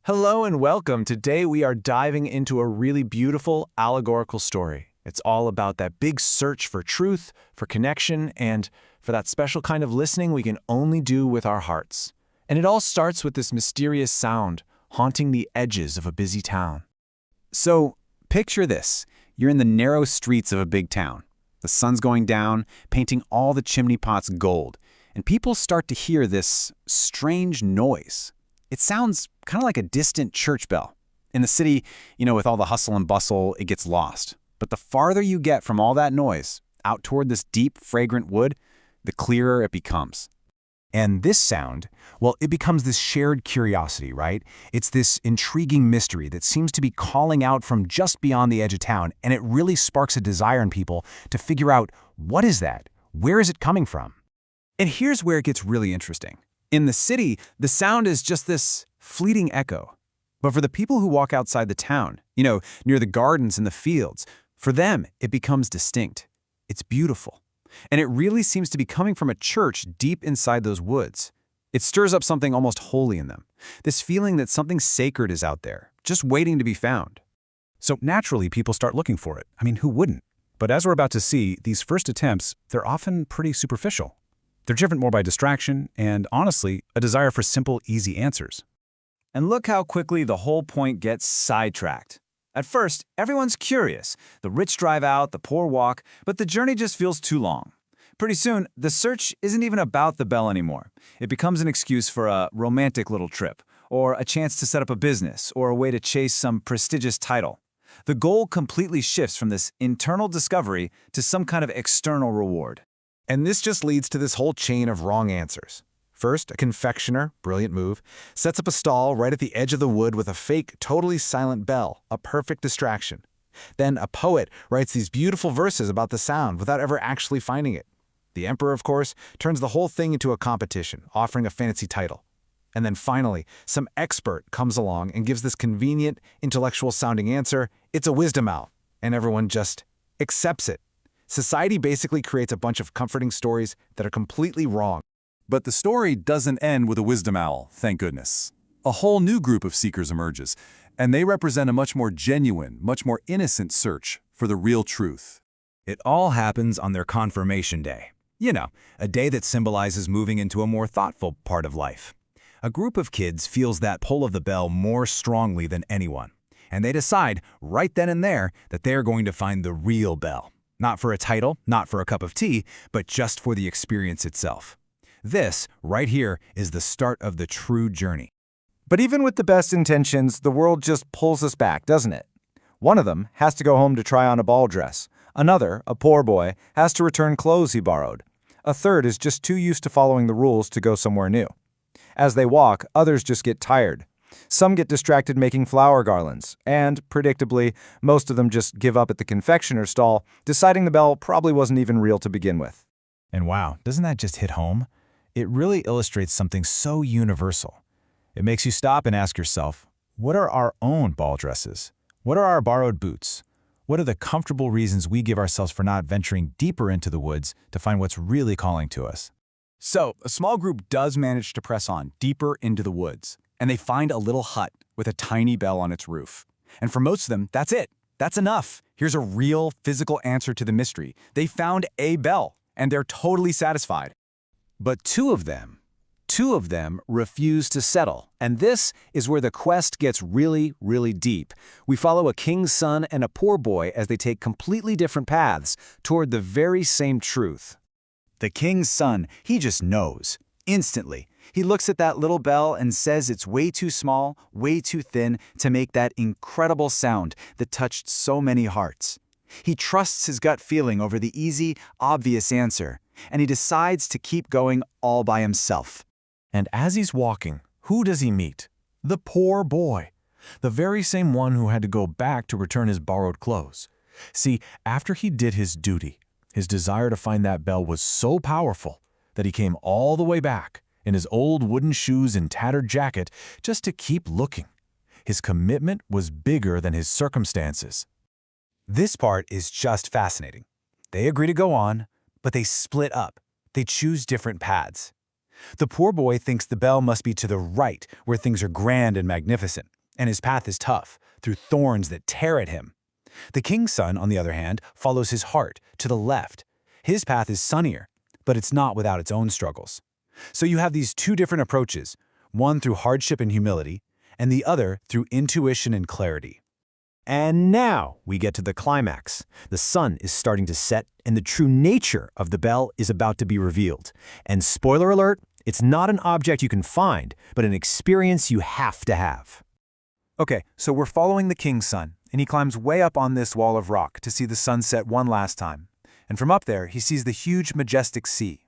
Hello and welcome. Today we are diving into a really beautiful allegorical story. It's all about that big search for truth, for connection, and for that special kind of listening we can only do with our hearts. And it all starts with this mysterious sound haunting the edges of a busy town. So, picture this. You're in the narrow streets of a big town. The sun's going down, painting all the chimney pots gold, and people start to hear this strange noise. It sounds kind of like a distant church bell. In the city, with all the hustle and bustle, it gets lost. But the farther you get from all that noise, out toward this deep, fragrant wood, the clearer it becomes. And this sound, well, it becomes this shared curiosity, right? It's this intriguing mystery that seems to be calling out from just beyond the edge of town, and it really sparks a desire in people to figure out, what is that? Where is it coming from? And here's where it gets really interesting. In the city, the sound is just this fleeting echo. But for the people who walk outside the town, near the gardens and the fields, for them, it becomes distinct. It's beautiful. And it really seems to be coming from a church deep inside those woods. It stirs up something almost holy in them, this feeling that something sacred is out there, just waiting to be found. So naturally, people start looking for it. I mean, who wouldn't? But as we're about to see, these first attempts, they're often pretty superficial. They're driven more by distraction and, honestly, a desire for simple, easy answers. And look how quickly the whole point gets sidetracked. At first, everyone's curious. The rich drive out, the poor walk, but the journey just feels too long. Pretty soon, the search isn't even about the bell anymore. It becomes an excuse for a romantic little trip, or a chance to set up a business, or a way to chase some prestigious title. The goal completely shifts from this internal discovery to some kind of external reward. And this just leads to this whole chain of wrong answers. First, a confectioner, brilliant move, sets up a stall right at the edge of the wood with a fake, totally silent bell, a perfect distraction. Then a poet writes these beautiful verses about the sound without ever actually finding it. The emperor, of course, turns the whole thing into a competition, offering a fancy title. And then finally, some expert comes along and gives this convenient, intellectual-sounding answer, it's a wisdom owl, and everyone just accepts it. Society basically creates a bunch of comforting stories that are completely wrong. But the story doesn't end with a wisdom owl, thank goodness. A whole new group of seekers emerges, and they represent a much more genuine, much more innocent search for the real truth. It all happens on their confirmation day. A day that symbolizes moving into a more thoughtful part of life. A group of kids feels that pull of the bell more strongly than anyone, and they decide right then and there that they're going to find the real bell. Not for a title, not for a cup of tea, but just for the experience itself. This, right here, is the start of the true journey. But even with the best intentions, the world just pulls us back, doesn't it? One of them has to go home to try on a ball dress. Another, a poor boy, has to return clothes he borrowed. A third is just too used to following the rules to go somewhere new. As they walk, others just get tired. Some get distracted making flower garlands, and, predictably, most of them just give up at the confectioner stall, deciding the bell probably wasn't even real to begin with. And wow, doesn't that just hit home? It really illustrates something so universal. It makes you stop and ask yourself, what are our own ball dresses? What are our borrowed boots? What are the comfortable reasons we give ourselves for not venturing deeper into the woods to find what's really calling to us? So, a small group does manage to press on deeper into the woods, and they find a little hut with a tiny bell on its roof. And for most of them, that's it. That's enough. Here's a real, physical answer to the mystery. They found a bell, and they're totally satisfied. But two of them refuse to settle. And this is where the quest gets really, really deep. We follow a king's son and a poor boy as they take completely different paths toward the very same truth. The king's son, he just knows. Instantly. He looks at that little bell and says it's way too small, way too thin to make that incredible sound that touched so many hearts. He trusts his gut feeling over the easy, obvious answer, and he decides to keep going all by himself. And as he's walking, who does he meet? The poor boy. The very same one who had to go back to return his borrowed clothes. See, after he did his duty, his desire to find that bell was so powerful that he came all the way back in his old wooden shoes and tattered jacket just to keep looking. His commitment was bigger than his circumstances. This part is just fascinating. They agree to go on, but they split up. They choose different paths. The poor boy thinks the bell must be to the right, where things are grand and magnificent, and his path is tough, through thorns that tear at him. The king's son, on the other hand, follows his heart, to the left. His path is sunnier, but it's not without its own struggles. So you have these two different approaches, one through hardship and humility, and the other through intuition and clarity. And now we get to the climax. The sun is starting to set, and the true nature of the bell is about to be revealed. And spoiler alert, it's not an object you can find, but an experience you have to have. Okay, so we're following the king's son, and he climbs way up on this wall of rock to see the sun set one last time. And from up there, he sees the huge, majestic sea.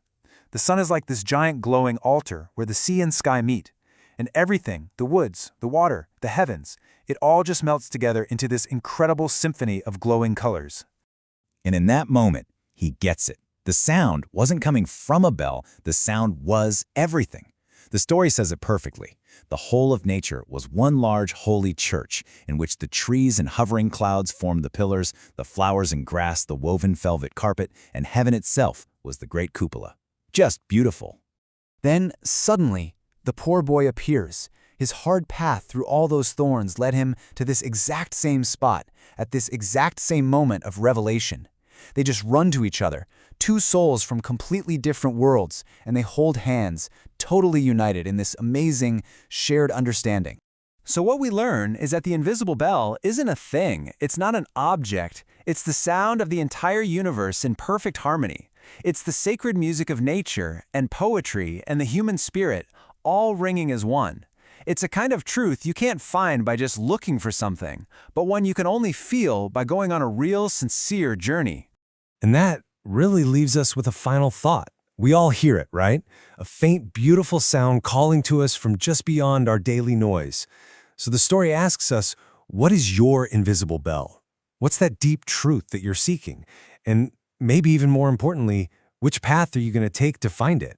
The sun is like this giant glowing altar where the sea and sky meet. And everything, the woods, the water, the heavens, it all just melts together into this incredible symphony of glowing colors. And in that moment, he gets it. The sound wasn't coming from a bell, the sound was everything. The story says it perfectly. The whole of nature was one large holy church in which the trees and hovering clouds formed the pillars, the flowers and grass the woven velvet carpet, and heaven itself was the great cupola. Just beautiful. Then, suddenly, the poor boy appears. His hard path through all those thorns led him to this exact same spot, at this exact same moment of revelation. They just run to each other, two souls from completely different worlds, and they hold hands, totally united in this amazing, shared understanding. So what we learn is that the invisible bell isn't a thing, it's not an object, it's the sound of the entire universe in perfect harmony. It's the sacred music of nature and poetry and the human spirit, all ringing as one. It's a kind of truth you can't find by just looking for something, but one you can only feel by going on a real, sincere journey. And that really leaves us with a final thought. We all hear it, right? A faint, beautiful sound calling to us from just beyond our daily noise. So the story asks us, what is your invisible bell? What's that deep truth that you're seeking? And maybe even more importantly, which path are you going to take to find it?